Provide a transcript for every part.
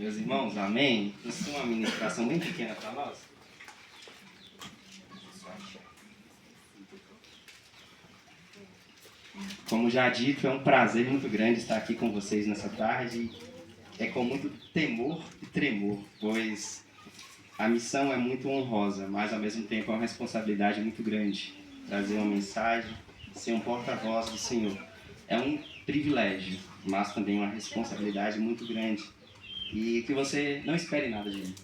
Meus irmãos, amém? Isso é uma ministração bem pequena para nós. Como já dito, é um prazer muito grande estar aqui com vocês nessa tarde. É com muito temor e tremor, pois a missão é muito honrosa, mas ao mesmo tempo é uma responsabilidade muito grande. Trazer uma mensagem, ser um porta-voz do Senhor. É um privilégio, mas também uma responsabilidade muito grande. E que você não espere nada de mim,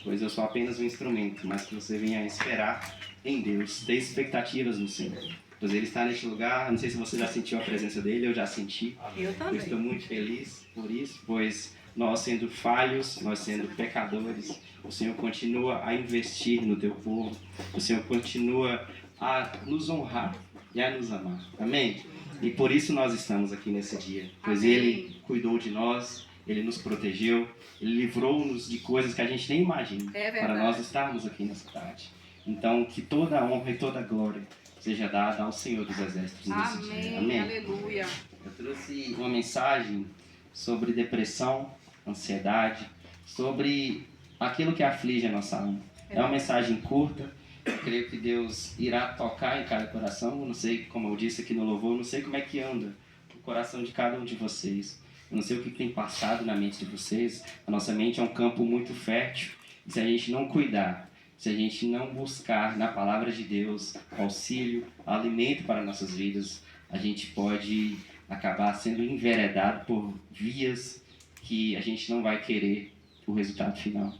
pois eu sou apenas um instrumento, mas que você venha esperar em Deus, ter expectativas no Senhor. Pois Ele está neste lugar, não sei se você já sentiu a presença dEle, eu já senti. Eu também. Eu estou muito feliz por isso, pois nós sendo falhos, nós sendo pecadores, o Senhor continua a investir no teu povo, o Senhor continua a nos honrar e a nos amar. Amém? E por isso nós estamos aqui nesse dia, pois Amém. Ele cuidou de nós, Ele nos protegeu, Ele livrou-nos de coisas que a gente nem imagina, para nós estarmos aqui nessa tarde. Então, que toda a honra e toda a glória seja dada ao Senhor dos Exércitos nesse dia. Amém? Aleluia. Eu trouxe uma mensagem sobre depressão, ansiedade, sobre aquilo que aflige a nossa alma. É uma mensagem curta. Eu creio que Deus irá tocar em cada coração. Eu não sei, como eu disse aqui no louvor, eu não sei como é que anda o coração de cada um de vocês. Eu não sei o que tem passado na mente de vocês. A nossa mente é um campo muito fértil. E se a gente não cuidar, se a gente não buscar na palavra de Deus auxílio, alimento para nossas vidas, a gente pode acabar sendo enveredado por vias que a gente não vai querer o resultado final.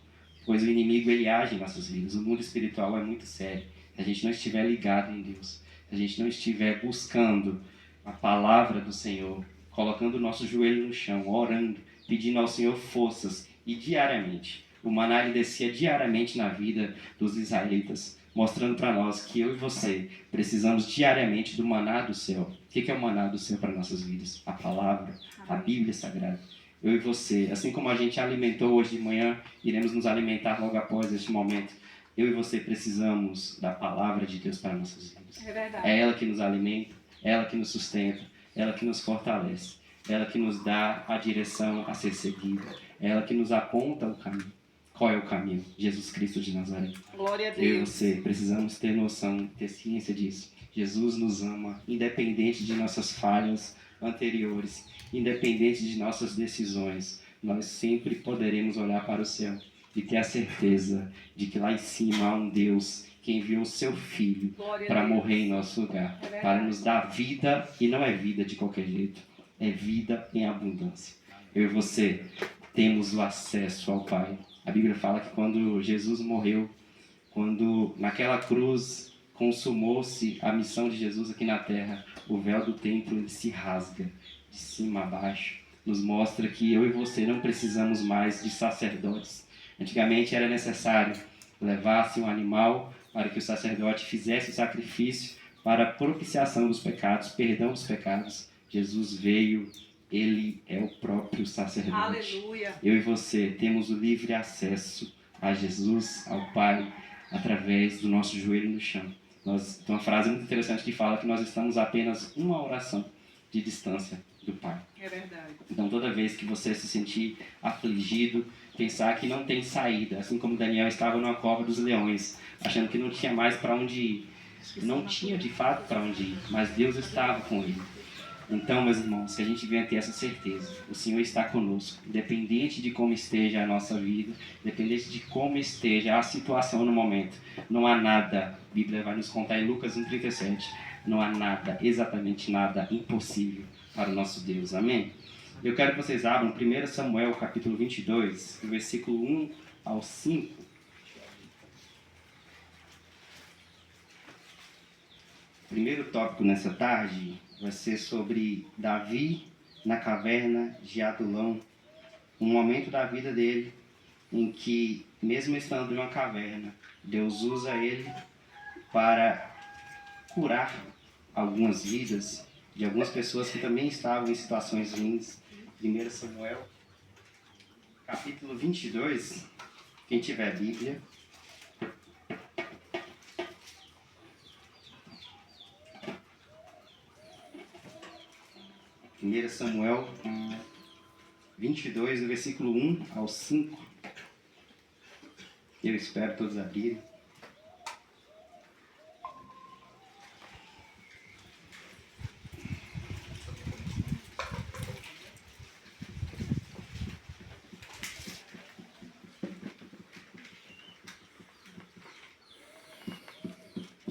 Pois o inimigo, ele age em nossas vidas. O mundo espiritual é muito sério. Se a gente não estiver ligado em Deus, se a gente não estiver buscando a palavra do Senhor, colocando o nosso joelho no chão, orando, pedindo ao Senhor forças, e diariamente, o maná ele descia diariamente na vida dos israelitas, mostrando para nós que eu e você precisamos diariamente do maná do céu. O que é o maná do céu para nossas vidas? A palavra, a Bíblia Sagrada. Eu e você, assim como a gente alimentou hoje de manhã, iremos nos alimentar logo após este momento. Eu e você precisamos da palavra de Deus para nossas vidas. É verdade. É ela que nos alimenta, é ela que nos sustenta, é ela que nos fortalece, é ela que nos dá a direção a ser seguida, é ela que nos aponta o caminho. Qual é o caminho? Jesus Cristo de Nazaré. Glória a Deus. Eu e você precisamos ter noção, ter ciência disso. Jesus nos ama, independente de nossas falhas anteriores, independente de nossas decisões. Nós sempre poderemos olhar para o céu e ter a certeza de que lá em cima há um Deus que enviou o seu Filho para morrer em nosso lugar, para nos dar vida, e não é vida de qualquer jeito, é vida em abundância. Eu e você temos o acesso ao Pai. A Bíblia fala que quando Jesus morreu, quando naquela cruz consumou-se a missão de Jesus aqui na terra, o véu do templo ele se rasga de cima a baixo. Nos mostra que eu e você não precisamos mais de sacerdotes. Antigamente era necessário levar-se um animal para que o sacerdote fizesse o sacrifício para a propiciação dos pecados, perdão dos pecados. Jesus veio, ele é o próprio sacerdote. Aleluia. Eu e você temos o livre acesso a Jesus, ao Pai, através do nosso joelho no chão. Tem uma frase muito interessante que fala que nós estamos a apenas uma oração de distância do Pai. É verdade. Então, toda vez que você se sentir afligido, pensar que não tem saída, assim como Daniel estava numa cova dos leões, achando que não tinha mais para onde ir. Não tinha de fato para onde ir, mas Deus estava com ele. Então, meus irmãos, que a gente venha ter essa certeza, o Senhor está conosco, independente de como esteja a nossa vida, independente de como esteja a situação no momento, não há nada, a Bíblia vai nos contar em Lucas 1,37, não há nada, exatamente nada impossível para o nosso Deus, amém? Eu quero que vocês abram 1 Samuel capítulo 22, do versículo 1 ao 5. O primeiro tópico nessa tarde vai ser sobre Davi na caverna de Adulão, um momento da vida dele em que, mesmo estando em uma caverna, Deus usa ele para curar algumas vidas de algumas pessoas que também estavam em situações ruins. 1 Samuel, capítulo 22, quem tiver Bíblia. 1 Samuel 22, do versículo 1 ao 5. Eu espero todos abrirem.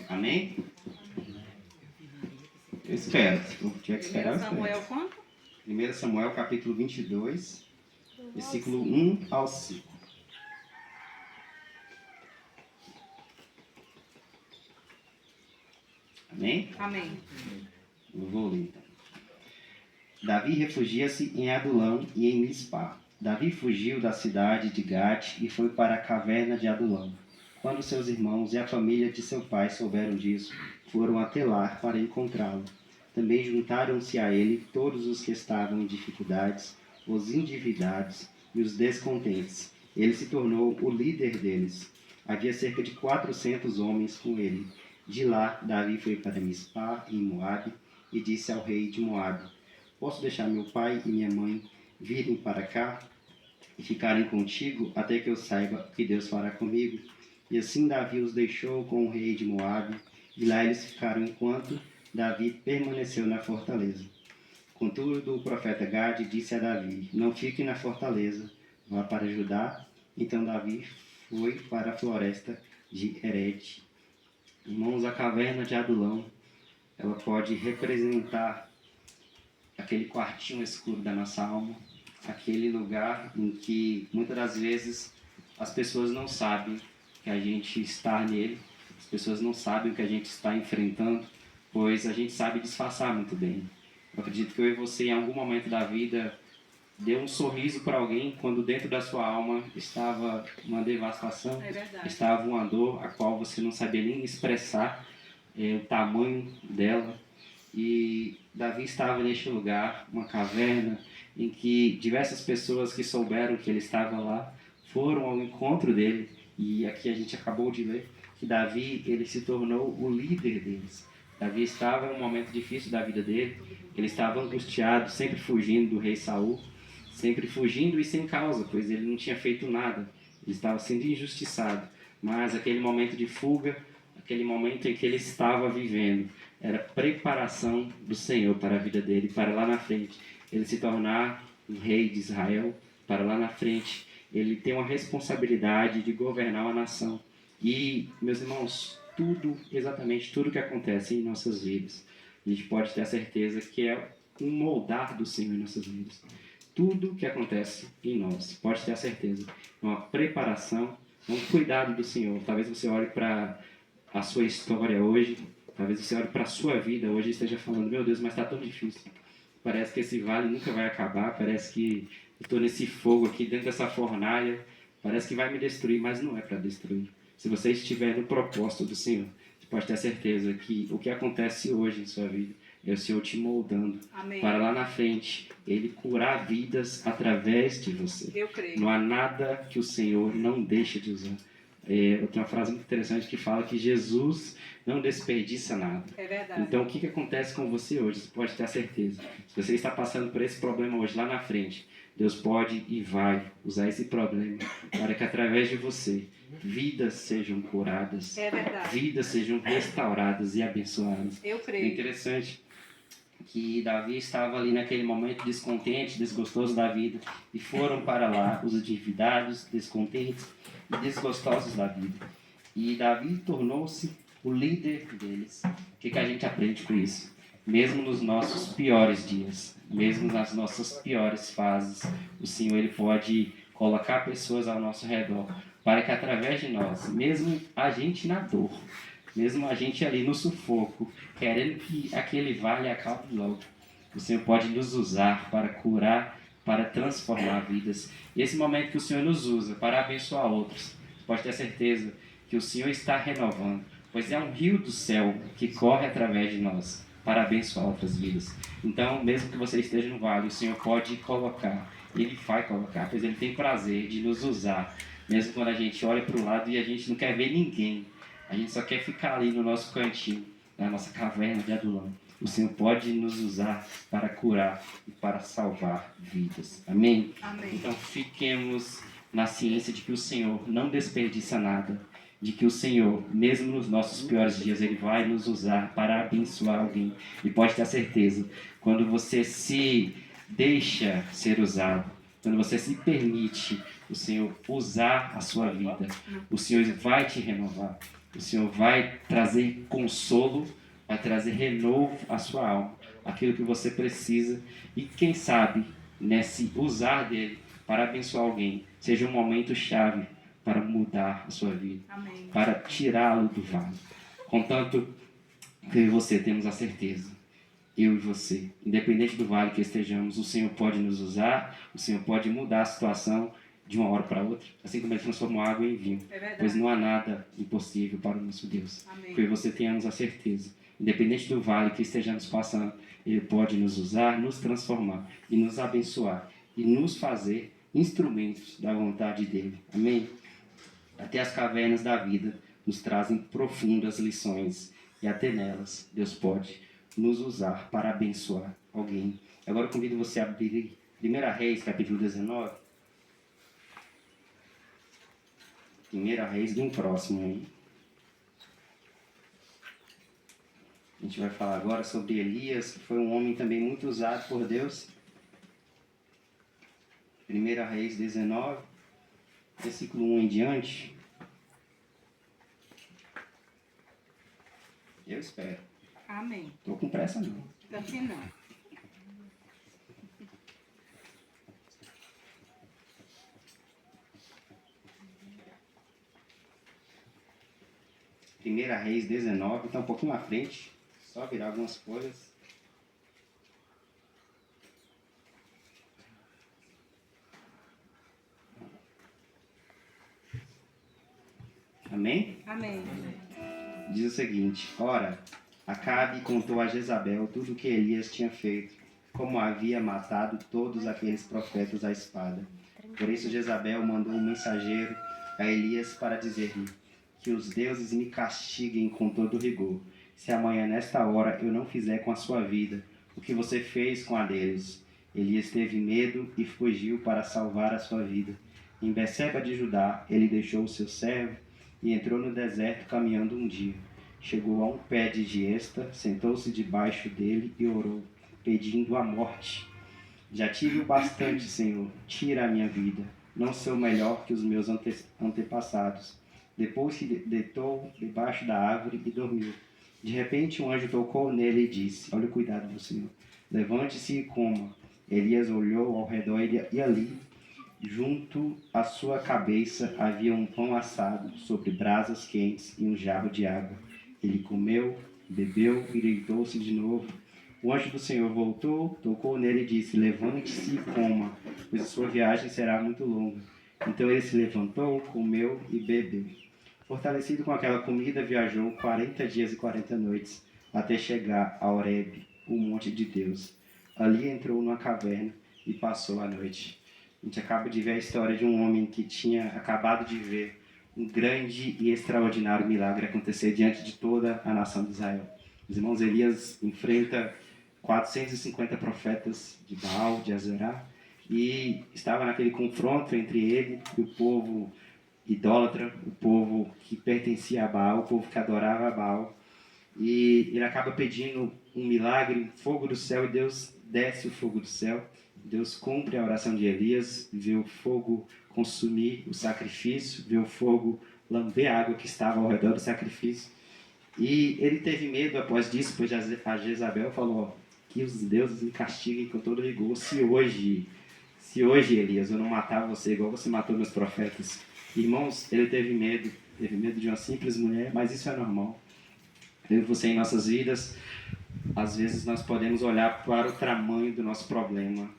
Amém? Eu espero. Se eu tiver que esperar, eu espero. Samuel quanto? 1 Samuel, capítulo 22, versículo 1 ao 5. Amém? Amém. Eu vou ler então. Davi refugia-se em Adulão e em Mispá. Davi fugiu da cidade de Gate e foi para a caverna de Adulão. Quando seus irmãos e a família de seu pai souberam disso, foram até lá para encontrá-lo. Também juntaram-se a ele todos os que estavam em dificuldades, os endividados e os descontentes. Ele se tornou o líder deles. Havia cerca de 400 homens com ele. De lá, Davi foi para Mispá, em Moabe, e disse ao rei de Moabe: Posso deixar meu pai e minha mãe virem para cá e ficarem contigo até que eu saiba o que Deus fará comigo? E assim Davi os deixou com o rei de Moabe, e lá eles ficaram enquanto Davi permaneceu na fortaleza. Contudo, o profeta Gade disse a Davi: Não fique na fortaleza, vá para Judá. Então Davi foi para a floresta de Herete. Irmãos, a caverna de Adulão, ela pode representar aquele quartinho escuro da nossa alma, aquele lugar em que muitas das vezes as pessoas não sabem que a gente está nele, as pessoas não sabem o que a gente está enfrentando, pois a gente sabe disfarçar muito bem. Eu acredito que eu e você, em algum momento da vida, deu um sorriso para alguém quando dentro da sua alma estava uma devastação, estava uma dor a qual você não sabia nem expressar o tamanho dela. E Davi estava neste lugar, uma caverna, em que diversas pessoas que souberam que ele estava lá foram ao encontro dele. E aqui a gente acabou de ler que Davi, ele se tornou o líder deles. Davi estava em um momento difícil da vida dele, ele estava angustiado, sempre fugindo do rei Saul, sempre fugindo e sem causa, pois ele não tinha feito nada, ele estava sendo injustiçado. Mas aquele momento de fuga, aquele momento em que ele estava vivendo, era preparação do Senhor para a vida dele, para lá na frente ele se tornar um rei de Israel, para lá na frente ele ter uma responsabilidade de governar uma nação. E, meus irmãos, tudo, exatamente tudo que acontece em nossas vidas, a gente pode ter a certeza que é um moldar do Senhor em nossas vidas. Tudo que acontece em nós, pode ter a certeza, é uma preparação, um cuidado do Senhor. Talvez você olhe para a sua história hoje, talvez você olhe para a sua vida hoje e esteja falando: meu Deus, mas está tão difícil. Parece que esse vale nunca vai acabar, parece que eu estou nesse fogo aqui, dentro dessa fornalha, parece que vai me destruir, mas não é para destruir. Se você estiver no propósito do Senhor, você pode ter certeza que o que acontece hoje em sua vida é o Senhor te moldando. Amém. Para lá na frente, Ele curar vidas através de você. Eu creio. Não há nada que o Senhor não deixe de usar. Eu tenho uma frase muito interessante que fala que Jesus não desperdiça nada. É verdade. Então, o que acontece com você hoje? Você pode ter a certeza. Se você está passando por esse problema hoje, lá na frente, Deus pode e vai usar esse problema para que através de você, vidas sejam curadas, vidas sejam restauradas e abençoadas. Eu creio. É interessante que Davi estava ali naquele momento descontente, desgostoso da vida, e foram para lá os endividados, descontentes e desgostosos da vida. E Davi tornou-se o líder deles. O que a gente aprende com isso? Mesmo nos nossos piores dias, mesmo nas nossas piores fases, o Senhor ele pode colocar pessoas ao nosso redor para que através de nós, mesmo a gente na dor, mesmo a gente ali no sufoco, querendo que aquele vale acabe logo, o Senhor pode nos usar para curar, para transformar vidas. E esse momento que o Senhor nos usa para abençoar outros, pode ter certeza que o Senhor está renovando, pois é um rio do céu que corre através de nós para abençoar outras vidas. Então, mesmo que você esteja no vale, o Senhor pode colocar, Ele vai colocar, pois Ele tem prazer de nos usar, mesmo quando a gente olha para o lado e a gente não quer ver ninguém, a gente só quer ficar ali no nosso cantinho, na nossa caverna de Adulão. o Senhor pode nos usar para curar e para salvar vidas. Amém? Amém. Então fiquemos na ciência de que o Senhor não desperdiça nada, de que o Senhor, mesmo nos nossos piores dias, Ele vai nos usar para abençoar alguém. E pode ter certeza, quando você se deixa ser usado, quando você se permite o Senhor usar a sua vida, o Senhor vai te renovar, o Senhor vai trazer consolo, vai trazer renovo à sua alma, aquilo que você precisa. E quem sabe, nesse usar dele para abençoar alguém, seja um momento chave para mudar a sua vida, Amém. para tirá-lo do vale. Contanto que eu e você temos a certeza, eu e você, independente do vale que estejamos, o Senhor pode nos usar, o Senhor pode mudar a situação de uma hora para outra, assim como Ele transformou água em vinho, pois não há nada impossível para o nosso Deus. Amém. Que eu e você tenhamos a certeza, independente do vale que estejamos passando, Ele pode nos usar, nos transformar e nos abençoar e nos fazer instrumentos da vontade dEle. Amém? Até as cavernas da vida nos trazem profundas lições e até nelas Deus pode nos usar para abençoar alguém. Agora eu convido você a abrir 1 Reis, capítulo 19. 1 Reis, bem próximo aí. A gente vai falar agora sobre Elias, que foi um homem também muito usado por Deus. 1 Reis 19, versículo 1 em diante. Eu espero. Amém. Estou com pressa não. Também não. Primeira Reis 19, está um pouquinho na frente. Só virar algumas folhas. Amém? Amém. Diz o seguinte: Ora, Acabe contou a Jezabel tudo o que Elias tinha feito, como havia matado todos aqueles profetas à espada. Por isso Jezabel mandou um mensageiro a Elias para dizer-lhe: que os deuses me castiguem com todo rigor, se amanhã nesta hora eu não fizer com a sua vida o que você fez com a deles. Elias teve medo e fugiu para salvar a sua vida. Em Beceba de Judá, ele deixou o seu servo e entrou no deserto caminhando um dia. Chegou a um pé de giesta, sentou-se debaixo dele e orou, pedindo a morte. Já tive o bastante, Senhor, tira a minha vida. Não sou melhor que os meus antepassados. Depois se deitou debaixo da árvore e dormiu. De repente um anjo tocou nele e disse: olha o cuidado do Senhor. Levante-se e coma. Elias olhou ao redor e ali, junto à sua cabeça, havia um pão assado sobre brasas quentes e um jarro de água. Ele comeu, bebeu e deitou-se de novo. O anjo do Senhor voltou, tocou nele e disse: levante-se e coma, pois a sua viagem será muito longa. Então ele se levantou, comeu e bebeu. Fortalecido com aquela comida, viajou 40 dias e 40 noites, até chegar a Horebe, o monte de Deus. Ali entrou numa caverna e passou a noite. A gente acaba de ver a história de um homem que tinha acabado de ver um grande e extraordinário milagre acontecer diante de toda a nação de Israel. Os irmãos, Elias enfrenta 450 profetas de Baal, de Azerá, e estava naquele confronto entre ele e o povo idólatra, o povo que pertencia a Baal, o povo que adorava a Baal. E ele acaba pedindo um milagre, fogo do céu, e Deus desce o fogo do céu. Deus cumpre a oração de Elias, vê o fogo consumir o sacrifício, vê o fogo lamber a água que estava ao redor do sacrifício. E ele teve medo após disso, pois a Jezabel falou: que os deuses me castiguem com todo rigor, se hoje, Elias, eu não matar você igual você matou meus profetas. Irmãos, ele teve medo de uma simples mulher, mas isso é normal. Eu e você em nossas vidas, às vezes nós podemos olhar para o tamanho do nosso problema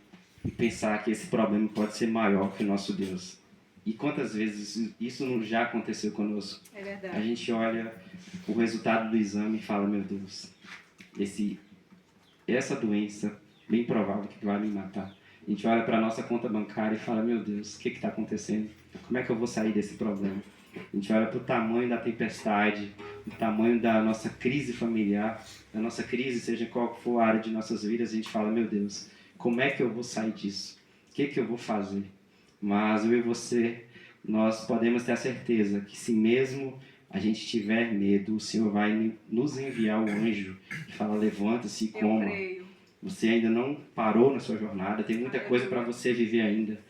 e pensar que esse problema pode ser maior que o nosso Deus. E quantas vezes isso não já aconteceu conosco? É verdade. A gente olha o resultado do exame e fala: meu Deus, essa doença, bem provável que vai me matar. A gente olha para a nossa conta bancária e fala: meu Deus, o que está acontecendo? Como é que eu vou sair desse problema? A gente olha para o tamanho da tempestade, o tamanho da nossa crise familiar, da nossa crise, seja qual for a área de nossas vidas, a gente fala, meu Deus, como é que eu vou sair disso? O que eu vou fazer? Mas eu e você, nós podemos ter a certeza que se mesmo a gente tiver medo, o Senhor vai nos enviar o anjo que fala, levanta-se e coma. Você ainda não parou na sua jornada, tem muita coisa para você viver ainda.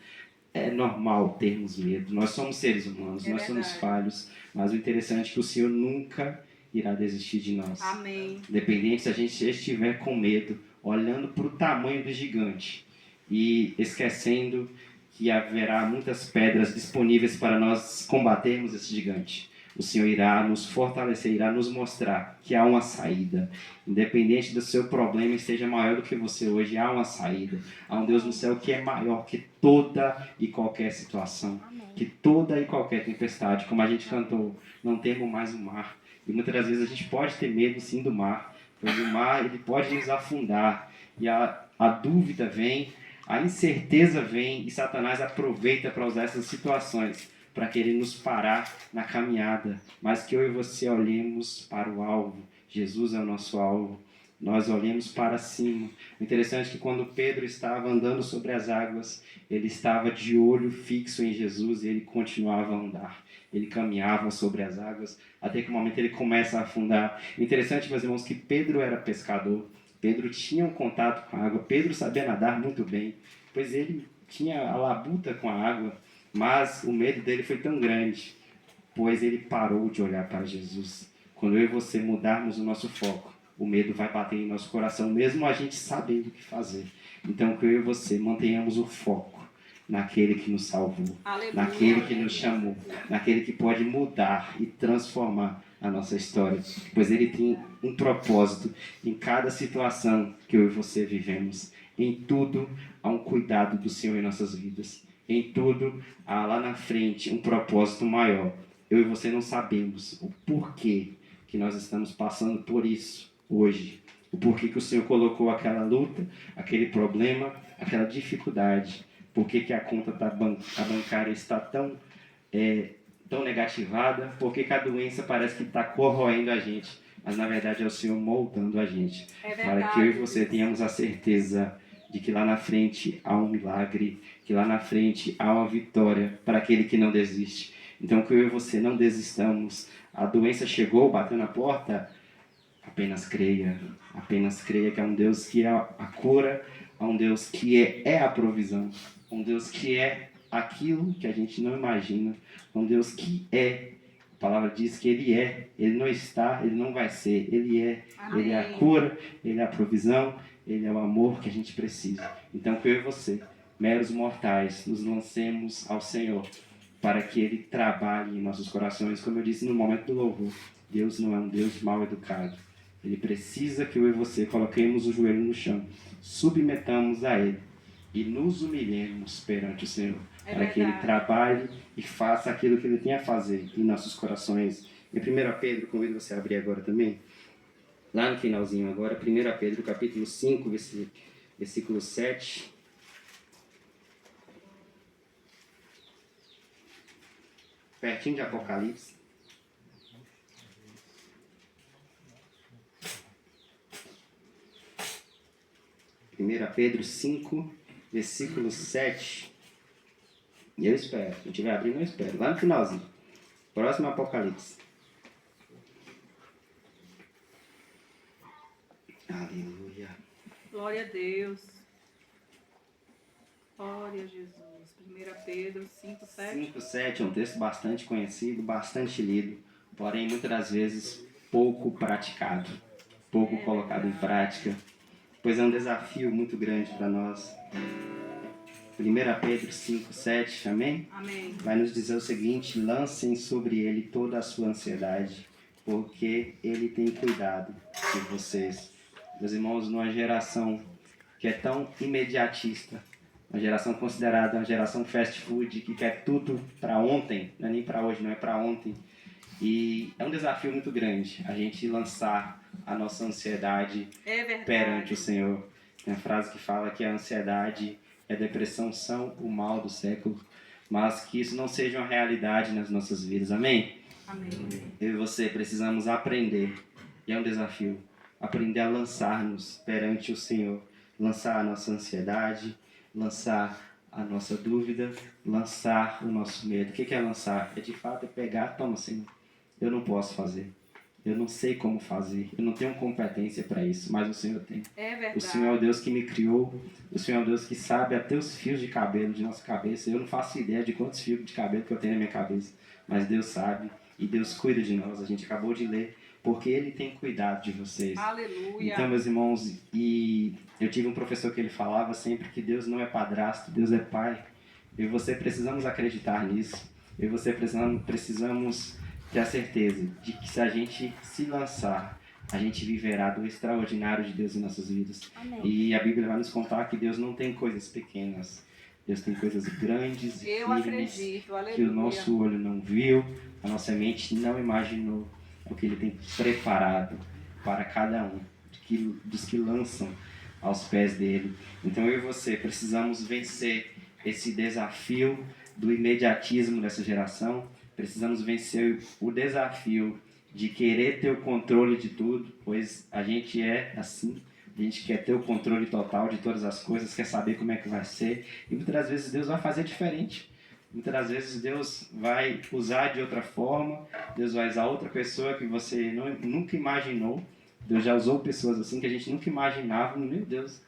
É normal termos medo. Nós somos seres humanos, nós somos falhos, mas o interessante é que o Senhor nunca irá desistir de nós. Amém. Independente se a gente estiver com medo, olhando para o tamanho do gigante e esquecendo que haverá muitas pedras disponíveis para nós combatermos esse gigante. O Senhor irá nos fortalecer, irá nos mostrar que há uma saída. Independente do seu problema esteja maior do que você hoje, há uma saída. Há um Deus no céu que é maior que toda e qualquer situação, que toda e qualquer tempestade. Como a gente cantou, não temo mais o mar. E muitas das vezes a gente pode ter medo sim do mar, pois o mar ele pode nos afundar. E a dúvida vem, a incerteza vem e Satanás aproveita para usar essas situações para querer nos parar na caminhada, mas que eu e você olhemos para o alvo. Jesus é o nosso alvo. Nós olhemos para cima. O interessante é que quando Pedro estava andando sobre as águas, ele estava de olho fixo em Jesus e ele continuava a andar. Ele caminhava sobre as águas, até que no momento ele começa a afundar. O interessante, meus irmãos, que Pedro era pescador. Pedro tinha um contato com a água. Pedro sabia nadar muito bem, pois ele tinha a labuta com a água. Mas o medo dele foi tão grande, pois ele parou de olhar para Jesus. Quando eu e você mudarmos o nosso foco, o medo vai bater em nosso coração, mesmo a gente sabendo o que fazer. Então, que eu e você mantenhamos o foco naquele que nos salvou, Aleluia, naquele que nos chamou, naquele que pode mudar e transformar a nossa história, pois ele tem um propósito em cada situação que eu e você vivemos. Em tudo há um cuidado do Senhor em nossas vidas. Em tudo há lá na frente um propósito maior. Eu e você não sabemos o porquê que nós estamos passando por isso hoje. O porquê que o Senhor colocou aquela luta, aquele problema, aquela dificuldade. Por que a conta a bancária está tão negativada? Por que a doença parece que está corroendo a gente? Mas na verdade é o Senhor moldando a gente. Para que eu e você tenhamos a certeza de que lá na frente há um milagre, que lá na frente há uma vitória para aquele que não desiste. Então que eu e você não desistamos. A doença chegou, bateu na porta, apenas creia que é um Deus que é a cura, é um Deus que é a provisão, um Deus que é aquilo que a gente não imagina, um Deus que é. A palavra diz que Ele não está, Ele não vai ser, Ele é. Amém. Ele é a cura, Ele é a provisão, Ele é o amor que a gente precisa. Então que eu e você, meros mortais, nos lancemos ao Senhor, para que Ele trabalhe em nossos corações. Como eu disse no momento do louvor, Deus não é um Deus mal educado. Ele precisa que eu e você coloquemos o joelho no chão, submetamos a Ele e nos humilhemos perante o Senhor, para que Ele trabalhe e faça aquilo que Ele tem a fazer em nossos corações. Em 1 Pedro, convido você a abrir agora também, lá no finalzinho agora, 1 Pedro capítulo 5, versículo 7. Pertinho de Apocalipse. Primeira Pedro 5, versículo 7. E eu espero. Se não estiver abrindo, eu espero. Lá no finalzinho. Próximo Apocalipse. Aleluia. Glória a Deus. Glória a Jesus. 1 Pedro 5, 7. 5, 7 é um texto bastante conhecido, bastante lido, porém muitas das vezes pouco praticado, pouco colocado em prática, pois é um desafio muito grande para nós. 1 Pedro 5, 7, amém? Amém. Vai nos dizer o seguinte: lancem sobre ele toda a sua ansiedade, porque ele tem cuidado de vocês. Meus irmãos, numa geração que é tão imediatista, uma geração considerada uma geração fast food, que quer tudo para ontem, não é nem para hoje, não é para ontem. E é um desafio muito grande a gente lançar a nossa ansiedade perante o Senhor. Tem uma frase que fala que a ansiedade e a depressão são o mal do século. mas que isso não seja uma realidade nas nossas vidas. Amém? Amém. Eu e você precisamos aprender, e é um desafio, aprender a lançar-nos perante o Senhor, lançar a nossa ansiedade, lançar a nossa dúvida, lançar o nosso medo. O que é lançar? É de fato pegar, toma, Senhor, eu não posso fazer, eu não sei como fazer, eu não tenho competência para isso, mas o Senhor tem. É verdade. O Senhor é o Deus que me criou, o Senhor é o Deus que sabe até os fios de cabelo de nossa cabeça. Eu não faço ideia de quantos fios de cabelo que eu tenho na minha cabeça, mas Deus sabe e Deus cuida de nós. A gente acabou de ler, porque Ele tem cuidado de vocês. Aleluia. Então, meus irmãos, e eu tive um professor que ele falava sempre que Deus não é padrasto, Deus é pai. Eu e você precisamos acreditar nisso. Eu e você precisamos ter a certeza de que se a gente se lançar, a gente viverá do extraordinário de Deus em nossas vidas. Amém. E a Bíblia vai nos contar que Deus não tem coisas pequenas. Deus tem coisas grandes e Eu firmes acredito, aleluia. que o nosso olho não viu, a nossa mente não imaginou o que Ele tem preparado para cada um dos que lançam aos pés dele. Então eu e você precisamos vencer esse desafio do imediatismo dessa geração. Precisamos vencer o desafio de querer ter o controle de tudo, pois a gente é assim. A gente quer ter o controle total de todas as coisas, quer saber como é que vai ser. E muitas das vezes Deus vai fazer diferente. Muitas das vezes Deus vai usar de outra forma. Deus vai usar outra pessoa que você nunca imaginou. Deus já usou pessoas assim que a gente nunca imaginava. Meu Deus,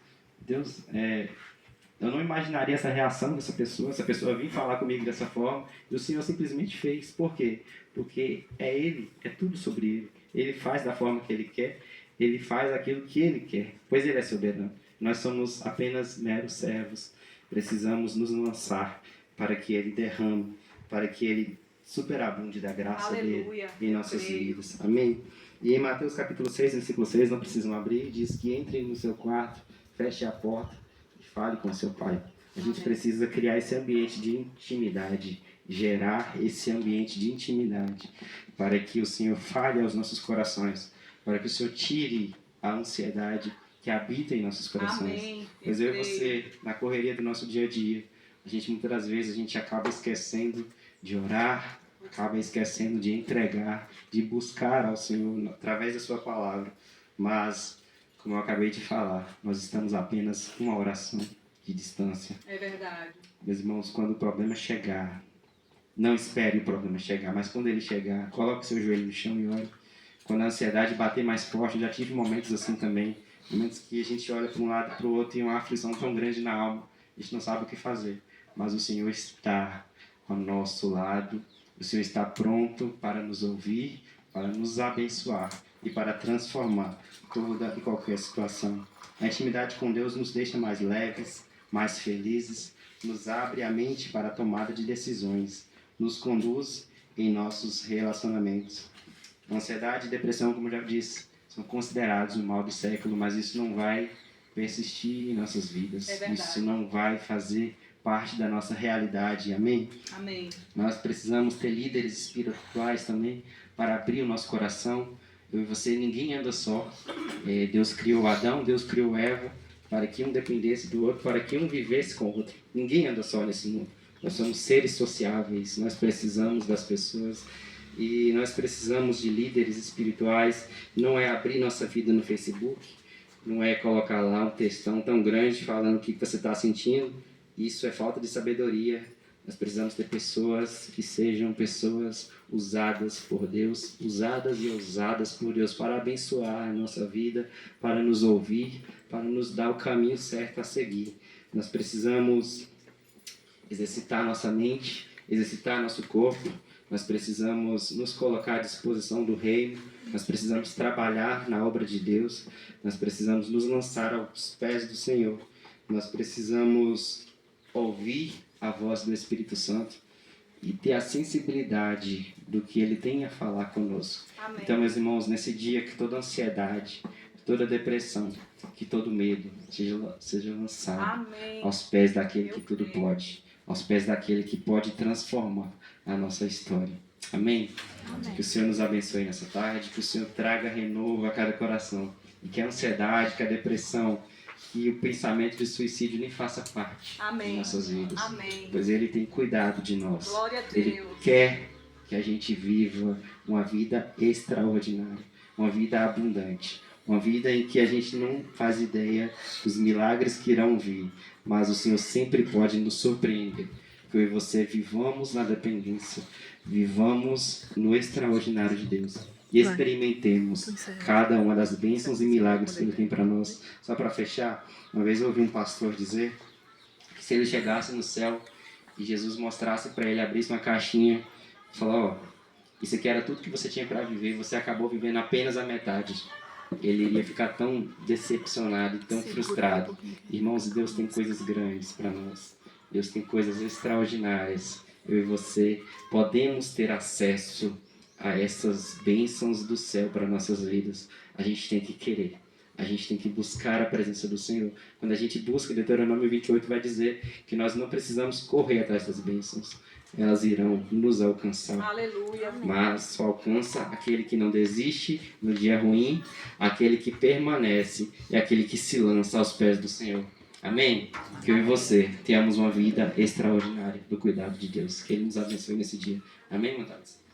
eu não imaginaria essa reação dessa pessoa vir falar comigo dessa forma, e o Senhor simplesmente fez. Por quê? Porque é Ele, é tudo sobre Ele. Ele faz da forma que Ele quer, Ele faz aquilo que Ele quer, pois Ele é soberano. Nós somos apenas meros servos. Precisamos nos lançar para que Ele derrame, para que Ele superabunde da graça Aleluia. dele em nossas vidas. Amém? E em Mateus capítulo 6, versículo 6, não precisam abrir, diz que entre no seu quarto, feche a porta, fale com seu pai. A gente precisa criar esse ambiente de intimidade, gerar esse ambiente de intimidade, para que o Senhor fale aos nossos corações, para que o Senhor tire a ansiedade que habita em nossos corações. Amém. Pois eu e você, na correria do nosso dia a dia, muitas das vezes a gente acaba esquecendo de orar, acaba esquecendo de entregar, de buscar ao Senhor através da sua palavra. Mas, como eu acabei de falar, nós estamos apenas uma oração de distância. É verdade. Meus irmãos, quando o problema chegar, não espere o problema chegar, mas quando ele chegar, coloque seu joelho no chão e ore. Quando a ansiedade bater mais forte, eu já tive momentos assim também, momentos que a gente olha para um lado e para o outro e uma aflição tão grande na alma, a gente não sabe o que fazer. Mas o Senhor está ao nosso lado, o Senhor está pronto para nos ouvir, para nos abençoar e para transformar toda e qualquer situação. A intimidade com Deus nos deixa mais leves, mais felizes, nos abre a mente para a tomada de decisões, nos conduz em nossos relacionamentos. Ansiedade e depressão, como eu já disse, são considerados o mal do século, mas isso não vai persistir em nossas vidas. É verdade. Isso não vai fazer parte da nossa realidade. Amém? Amém. Nós precisamos ter líderes espirituais também para abrir o nosso coração. Eu e você, ninguém anda só. Deus criou Adão, Deus criou Eva, para que um dependesse do outro, para que um vivesse com o outro. Ninguém anda só nesse mundo. Nós somos seres sociáveis, nós precisamos das pessoas e nós precisamos de líderes espirituais. Não é abrir nossa vida no Facebook, não é colocar lá um textão tão grande falando o que você está sentindo. Isso é falta de sabedoria. Nós precisamos ter pessoas que sejam pessoas usadas por Deus, usadas e ousadas por Deus para abençoar a nossa vida, para nos ouvir, para nos dar o caminho certo a seguir. Nós precisamos exercitar nossa mente, exercitar nosso corpo. Nós precisamos nos colocar à disposição do reino. Nós precisamos trabalhar na obra de Deus. Nós precisamos nos lançar aos pés do Senhor. Nós precisamos ouvir a voz do Espírito Santo e ter a sensibilidade do que Ele tem a falar conosco. Amém. Então, meus irmãos, nesse dia que toda ansiedade, toda depressão, que todo medo seja lançado Amém. aos pés daquele que Eu tudo creio. pode, aos pés daquele que pode transformar a nossa história. Amém? Amém. Que o Senhor nos abençoe nessa tarde, que o Senhor traga renovo a cada coração e que a ansiedade, que a depressão, que o pensamento de suicídio nem faça parte Amém. de nossas vidas. Amém. Pois Ele tem cuidado de nós. Glória a Ele Deus. quer que a gente viva uma vida extraordinária, uma vida abundante, uma vida em que a gente não faz ideia dos milagres que irão vir, mas o Senhor sempre pode nos surpreender. Que eu e você vivamos na dependência, vivamos no extraordinário de Deus e experimentemos cada uma das bênçãos e milagres que Ele tem para nós. Só para fechar, uma vez eu ouvi um pastor dizer que se ele chegasse no céu e Jesus mostrasse para ele, abrisse uma caixinha e falou: ó, isso aqui era tudo que você tinha para viver, você acabou vivendo apenas a metade. Ele iria ficar tão decepcionado e tão frustrado. Irmãos, Deus tem coisas grandes para nós. Deus tem coisas extraordinárias. Eu e você podemos ter acesso a essas bênçãos do céu para nossas vidas. A gente tem que querer. A gente tem que buscar a presença do Senhor. Quando a gente busca, Deuteronômio 28 vai dizer que nós não precisamos correr atrás das bênçãos. Elas irão nos alcançar. Aleluia. Mas só alcança aquele que não desiste no dia ruim, aquele que permanece e aquele que se lança aos pés do Senhor. Amém? Que eu e você tenhamos uma vida extraordinária do cuidado de Deus. Que Ele nos abençoe nesse dia. Amém, irmãos?